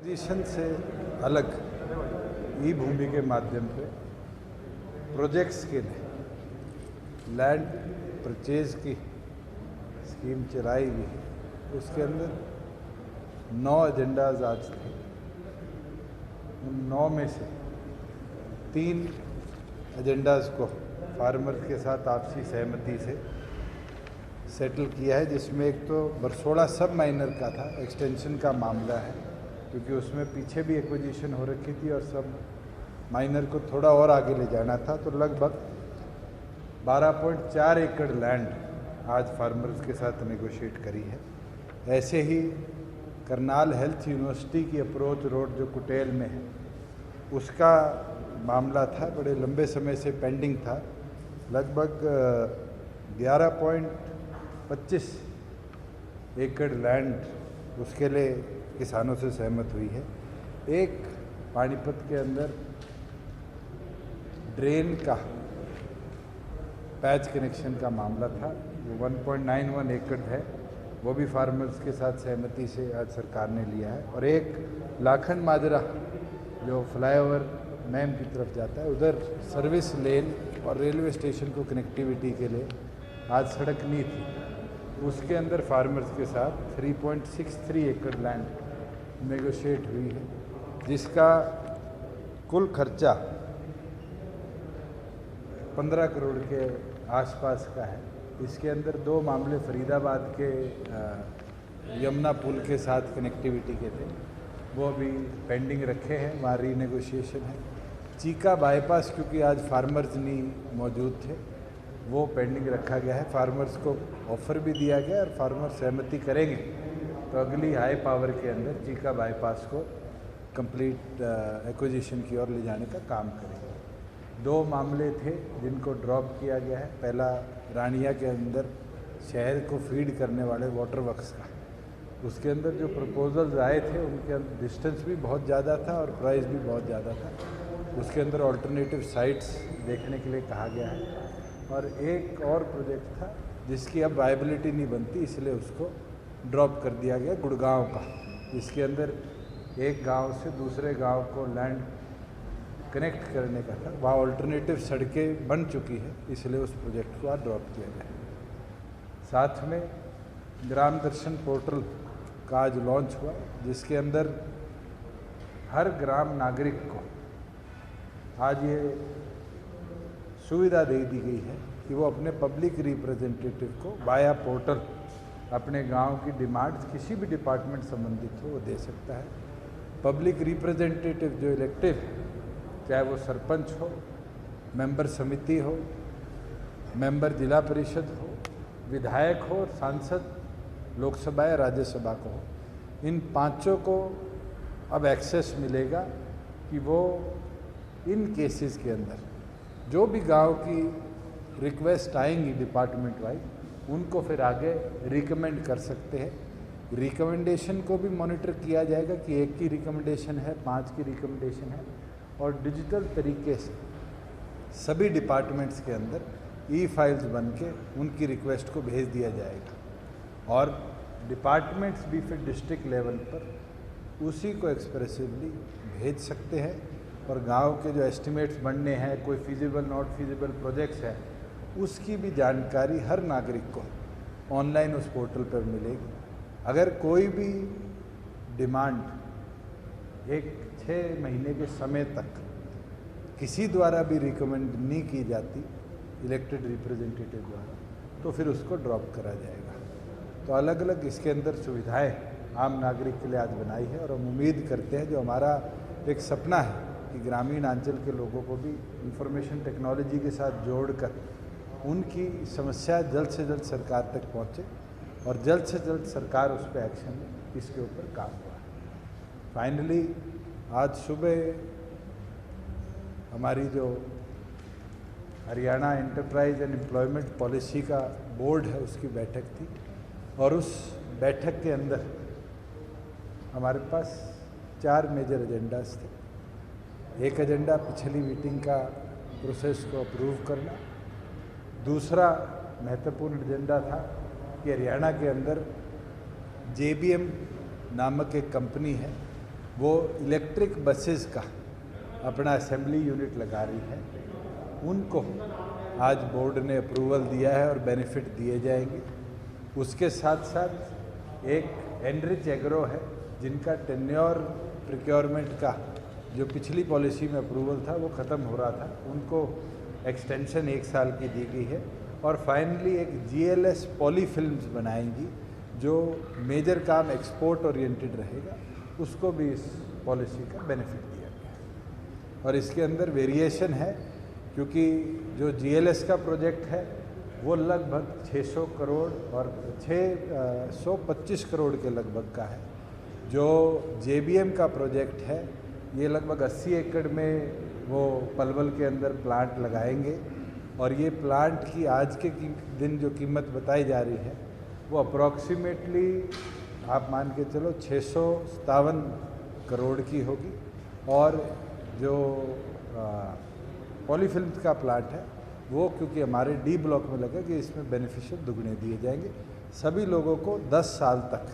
Acquisition से अलग ई भूमि के माध्यम पे प्रोजेक्ट्स के लिए लैंड परचेज की स्कीम चलाई गई है। उसके अंदर 9 एजेंडाज आज थे। उन 9 में से 3 एजेंडाज को फार्मर्स के साथ आपसी सहमति से सेटल किया है, जिसमें एक तो बरसोड़ा सब माइनर का था, एक्सटेंशन का मामला है, क्योंकि उसमें पीछे भी एक्विजिशन हो रखी थी और सब माइनर को थोड़ा और आगे ले जाना था। तो लगभग 12.4 एकड़ लैंड आज फार्मर्स के साथ नेगोशिएट करी है। ऐसे ही करनाल हेल्थ यूनिवर्सिटी की अप्रोच रोड जो कुटेल में है, उसका मामला था, बड़े लंबे समय से पेंडिंग था। लगभग 11.25 एकड़ लैंड उसके लिए किसानों से सहमत हुई है। एक पानीपत के अंदर ड्रेन का पैच कनेक्शन का मामला था, वो 1.91 एकड़ है, वो भी फार्मर्स के साथ सहमति से आज सरकार ने लिया है। और एक लाखन माजरा जो फ्लाईओवर मैम की तरफ जाता है, उधर सर्विस लेन और रेलवे स्टेशन को कनेक्टिविटी के लिए आज सड़क नहीं थी, उसके अंदर फार्मर्स के साथ 3.63 एकड़ लैंड नेगोशिएट हुई है, जिसका कुल खर्चा 15 करोड़ के आसपास का है। इसके अंदर 2 मामले फरीदाबाद के यमुना पुल के साथ कनेक्टिविटी के थे, वो अभी पेंडिंग रखे हैं, वहाँ रीनेगोशिएशन है। चीका बाईपास क्योंकि आज फार्मर्स नहीं मौजूद थे, वो पेंडिंग रखा गया है। फार्मर्स को ऑफर भी दिया गया और फार्मर सहमति करेंगे तो अगली हाई पावर के अंदर चीका बाईपास को कंप्लीट एक्विजिशन की ओर ले जाने का काम करेंगे। 2 मामले थे जिनको ड्रॉप किया गया है। पहला रानिया के अंदर शहर को फीड करने वाले वाटर वर्क्स का, उसके अंदर जो प्रपोजल्स आए थे उनके अंदर डिस्टेंस भी बहुत ज़्यादा था और प्राइस भी बहुत ज़्यादा था। उसके अंदर ऑल्टरनेटिव साइट्स देखने के लिए कहा गया है। और एक और प्रोजेक्ट था जिसकी अब वायबिलिटी नहीं बनती, इसलिए उसको ड्रॉप कर दिया गया, गुड़गांव का, जिसके अंदर एक गांव से दूसरे गांव को लैंड कनेक्ट करने का था। वहाँ ऑल्टरनेटिव सड़कें बन चुकी है, इसलिए उस प्रोजेक्ट को आज ड्रॉप किया गया। साथ में ग्राम दर्शन पोर्टल का आज लॉन्च हुआ, जिसके अंदर हर ग्राम नागरिक को आज ये सुविधा दे दी गई है कि वो अपने पब्लिक रिप्रेजेंटेटिव को बाया पोर्टल अपने गांव की डिमांड्स किसी भी डिपार्टमेंट संबंधित हो वो दे सकता है। पब्लिक रिप्रेजेंटेटिव जो इलेक्टिव, चाहे वो सरपंच हो, मेंबर समिति हो, मेंबर जिला परिषद हो, विधायक हो, सांसद लोकसभा या राज्यसभा को हो, इन 5 को अब एक्सेस मिलेगा कि वो इन केसेस के अंदर जो भी गांव की रिक्वेस्ट आएंगी डिपार्टमेंट वाइज, उनको फिर आगे रिकमेंड कर सकते हैं। रिकमेंडेशन को भी मॉनिटर किया जाएगा कि 1 की रिकमेंडेशन है, 5 की रिकमेंडेशन है, और डिजिटल तरीके से सभी डिपार्टमेंट्स के अंदर ई-फाइल्स बन के उनकी रिक्वेस्ट को भेज दिया जाएगा। और डिपार्टमेंट्स भी फिर डिस्ट्रिक्ट लेवल पर उसी को एक्सप्रेसिवली भेज सकते हैं। और गांव के जो एस्टिमेट्स बनने हैं, कोई फिजिबल नॉट फिजिबल प्रोजेक्ट्स हैं, उसकी भी जानकारी हर नागरिक को ऑनलाइन उस पोर्टल पर मिलेगी। अगर कोई भी डिमांड एक 6 महीने के समय तक किसी द्वारा भी रिकमेंड नहीं की जाती इलेक्टेड रिप्रेजेंटेटिव द्वारा, तो फिर उसको ड्रॉप करा जाएगा। तो अलग अलग इसके अंदर सुविधाएं आम नागरिक के लिए आज बनाई है। और हम उम्मीद करते हैं, जो हमारा एक सपना है कि ग्रामीण अंचल के लोगों को भी इंफॉर्मेशन टेक्नोलॉजी के साथ जोड़कर उनकी समस्या जल्द से जल्द सरकार तक पहुंचे और जल्द से जल्द सरकार उस पर एक्शन ले, इसके ऊपर काम हुआ है। फाइनली आज सुबह हमारी जो Haryana enterprise and employment policy का बोर्ड है, उसकी बैठक थी, और उस बैठक के अंदर हमारे पास 4 मेजर एजेंडाज थे। एक एजेंडा पिछली मीटिंग का प्रोसेस को अप्रूव करना, दूसरा महत्वपूर्ण एजेंडा था कि हरियाणा के अंदर JBM नामक एक कंपनी है वो इलेक्ट्रिक बसेस का अपना असेंबली यूनिट लगा रही है, उनको आज बोर्ड ने अप्रूवल दिया है और बेनिफिट दिए जाएंगे। उसके साथ साथ एक एनरिच एग्रो है, जिनका टेन्योर प्रिक्योरमेंट का जो पिछली पॉलिसी में अप्रूवल था वो ख़त्म हो रहा था, उनको एक्सटेंशन 1 साल की दी गई है। और फाइनली एक GLS पॉलीफिल्म्स बनाएंगी जो मेजर काम एक्सपोर्ट ओरिएंटेड रहेगा, उसको भी इस पॉलिसी का बेनिफिट दिया गया है। और इसके अंदर वेरिएशन है, क्योंकि जो GLS का प्रोजेक्ट है वो लगभग 600 करोड़ और 625 करोड़ के लगभग का है। जो JBM का प्रोजेक्ट है ये लगभग 80 एकड़ में वो पलवल के अंदर प्लांट लगाएंगे, और ये प्लांट की आज के दिन जो कीमत बताई जा रही है वो अप्रॉक्सीमेटली आप मान के चलो 657 करोड़ की होगी। और जो पॉलीफिल्म्स का प्लांट है वो क्योंकि हमारे D ब्लॉक में लगा कि इसमें बेनिफिशियल दुगने दिए जाएंगे। सभी लोगों को 10 साल तक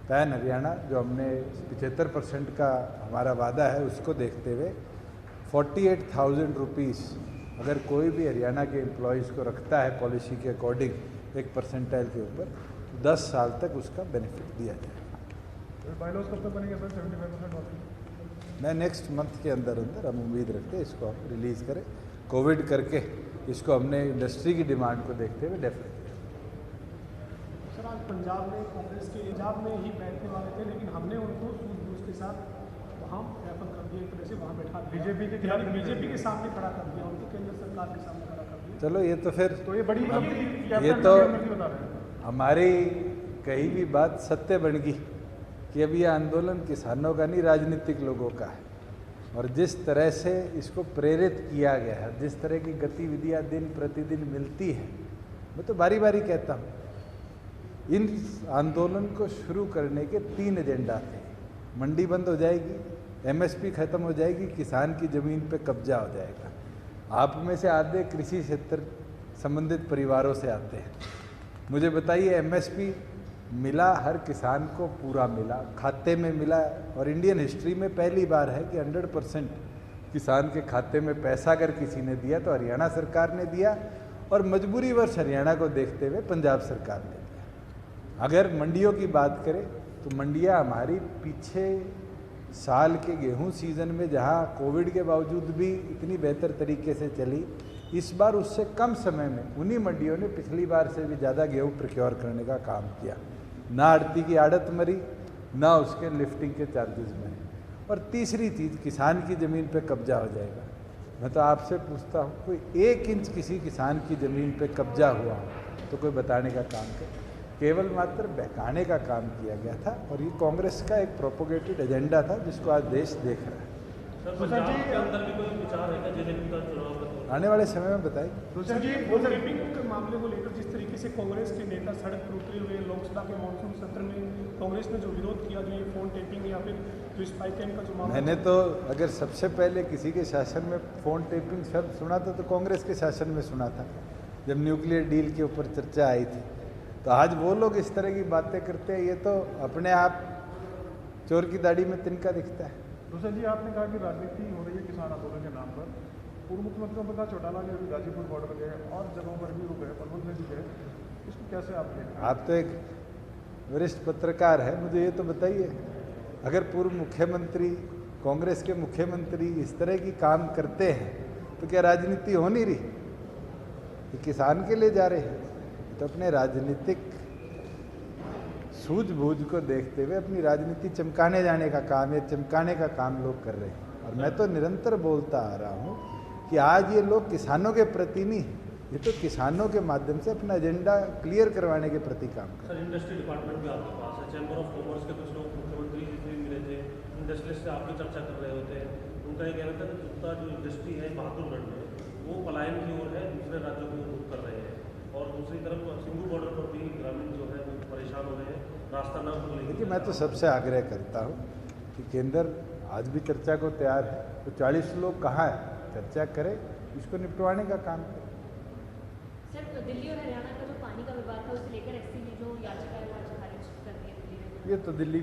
पैन हरियाणा जो हमने 75% का हमारा वादा है उसको देखते हुए 48,000 रुपीज़ अगर कोई भी हरियाणा के एम्प्लॉयज़ को रखता है पॉलिसी के अकॉर्डिंग एक परसेंटाइल के ऊपर, 10 साल तक उसका बेनिफिट दिया जाएगा। बायलॉज कब तक बनेंगे सर? 75% वापस मैं नेक्स्ट मंथ के अंदर हम उम्मीद रखते हैं इसको हम रिलीज़ करें। कोविड करके इसको हमने इंडस्ट्री की डिमांड को देखते हुए डेफर किया। सर आज पंजाब में कांग्रेस के पंजाब में ही बैठने वाले थे, लेकिन हमने उनको सूझबूझ के साथ वहाँ रेफर कर दिया, एक तरह से वहाँ बैठा बीजेपी के सामने खड़ा कर दिया, उनको केंद्र सरकार के सामने खड़ा कर दिया। चलो ये तो फिर तो ये बड़ी ये तो हमारी कही भी बात सत्य बन गई कि अब ये आंदोलन किसानों का नहीं, राजनीतिक लोगों का है। और जिस तरह से इसको प्रेरित किया गया है, जिस तरह की गतिविधियां दिन प्रतिदिन मिलती है, मैं तो बारी बारी कहता हूँ इन आंदोलन को शुरू करने के 3 एजेंडा थे। मंडी बंद हो जाएगी, MSP खत्म हो जाएगी, किसान की ज़मीन पे कब्जा हो जाएगा। आप में से आधे कृषि क्षेत्र संबंधित परिवारों से आते हैं, मुझे बताइए MSP मिला हर किसान को पूरा मिला, खाते में मिला। और इंडियन हिस्ट्री में पहली बार है कि 100% किसान के खाते में पैसा अगर किसी ने दिया तो हरियाणा सरकार ने दिया, और मजबूरी वर्ष हरियाणा को देखते हुए पंजाब सरकार ने दिया। अगर मंडियों की बात करें तो मंडियां हमारी पीछे साल के गेहूं सीजन में जहां कोविड के बावजूद भी इतनी बेहतर तरीके से चली, इस बार उससे कम समय में उन्हीं मंडियों ने पिछली बार से भी ज़्यादा गेहूं प्रोक्योर करने का काम किया। ना आड़ती की आड़त मरी, ना उसके लिफ्टिंग के चार्जेस में। और तीसरी चीज़, किसान की ज़मीन पे कब्जा हो जाएगा। मैं तो आपसे पूछता हूँ, कोई 1 इंच किसी किसान की ज़मीन पे कब्जा हुआ तो कोई बताने का काम करे? केवल मात्र बहकाने का काम किया गया था, और ये कांग्रेस का एक प्रोपोगेटेड एजेंडा था जिसको आज देश देख रहा है। आने वाले समय में बताइए। सर जी, फोन टेपिंग के मामले को लेकर जिस तरीके से कांग्रेस के नेता सड़क पर उतरे हुए, लोकसभा के मानसून सत्र में कांग्रेस ने जो विरोध किया, जो ये फोन टेपिंग या फिर जो स्पाई कैम का जो मामला, मैंने तो अगर सबसे पहले किसी के शासन में फोन टेपिंग शब्द सुना था तो कांग्रेस के शासन में सुना था, जब न्यूक्लियर डील के ऊपर चर्चा आई थी। तो आज वो लोग इस तरह की बातें करते हैं, ये तो अपने आप चोर की दाढ़ी में तिनका दिखता है। दूसरा जी, आपने कहा कि राजनीति हो रही है किसान आंदोलन के नाम पर। पूर्व मुख्यमंत्री ओम प्रकाश चौटाला ने अभी गाजीपुर बॉर्डर गए और जगहों पर भी गए, पलवल में भी गए, इसको कैसे आप देखें? आप तो एक वरिष्ठ पत्रकार है, मुझे ये तो बताइए, अगर पूर्व मुख्यमंत्री, कांग्रेस के मुख्यमंत्री इस तरह की काम करते हैं तो क्या राजनीति हो नहीं रही? ये किसान के लिए जा रहे हैं, तो अपने राजनीतिक सूझबूझ को देखते हुए अपनी राजनीति चमकाने जाने का काम या चमकाने का काम लोग कर रहे हैं। और मैं तो निरंतर बोलता आ रहा हूँ कि आज ये लोग किसानों के प्रति नहीं, ये तो किसानों के माध्यम से अपना एजेंडा क्लियर करवाने के प्रति काम कर रहे हैं। सर, इंडस्ट्री डिपार्टमेंट भी आपके पास है, चैम्बर ऑफ कॉमर्स के कुछ लोग मुख्यमंत्री जी से मिले थे, इंडस्ट्रियलिस्ट से आपकी चर्चा कर रहे होते हैं। उनका ये कहना था कि जितना जो इंडस्ट्री है बहादुरगढ़ में, वो पलायन की ओर है, दूसरे राज्यों की ओर रुख कर रहे हैं। और दूसरी तरफ सिंगू बॉर्डर पर भी ग्रामीण जो है वो परेशान हो रहे हैं, रास्ता न खुलने। देखिए, मैं तो सबसे आग्रह करता हूँ कि केंद्र आज भी चर्चा को तैयार है, तो 40 लोग कहाँ है, चर्चा करें, इसको निपटवाने का काम करें। सर, दिल्ली और हरियाणा का जो पानी का विवाद था उसे लेकर SC ने जो याचिका है वो आज खारिज कर दी है। ये तो दिल्ली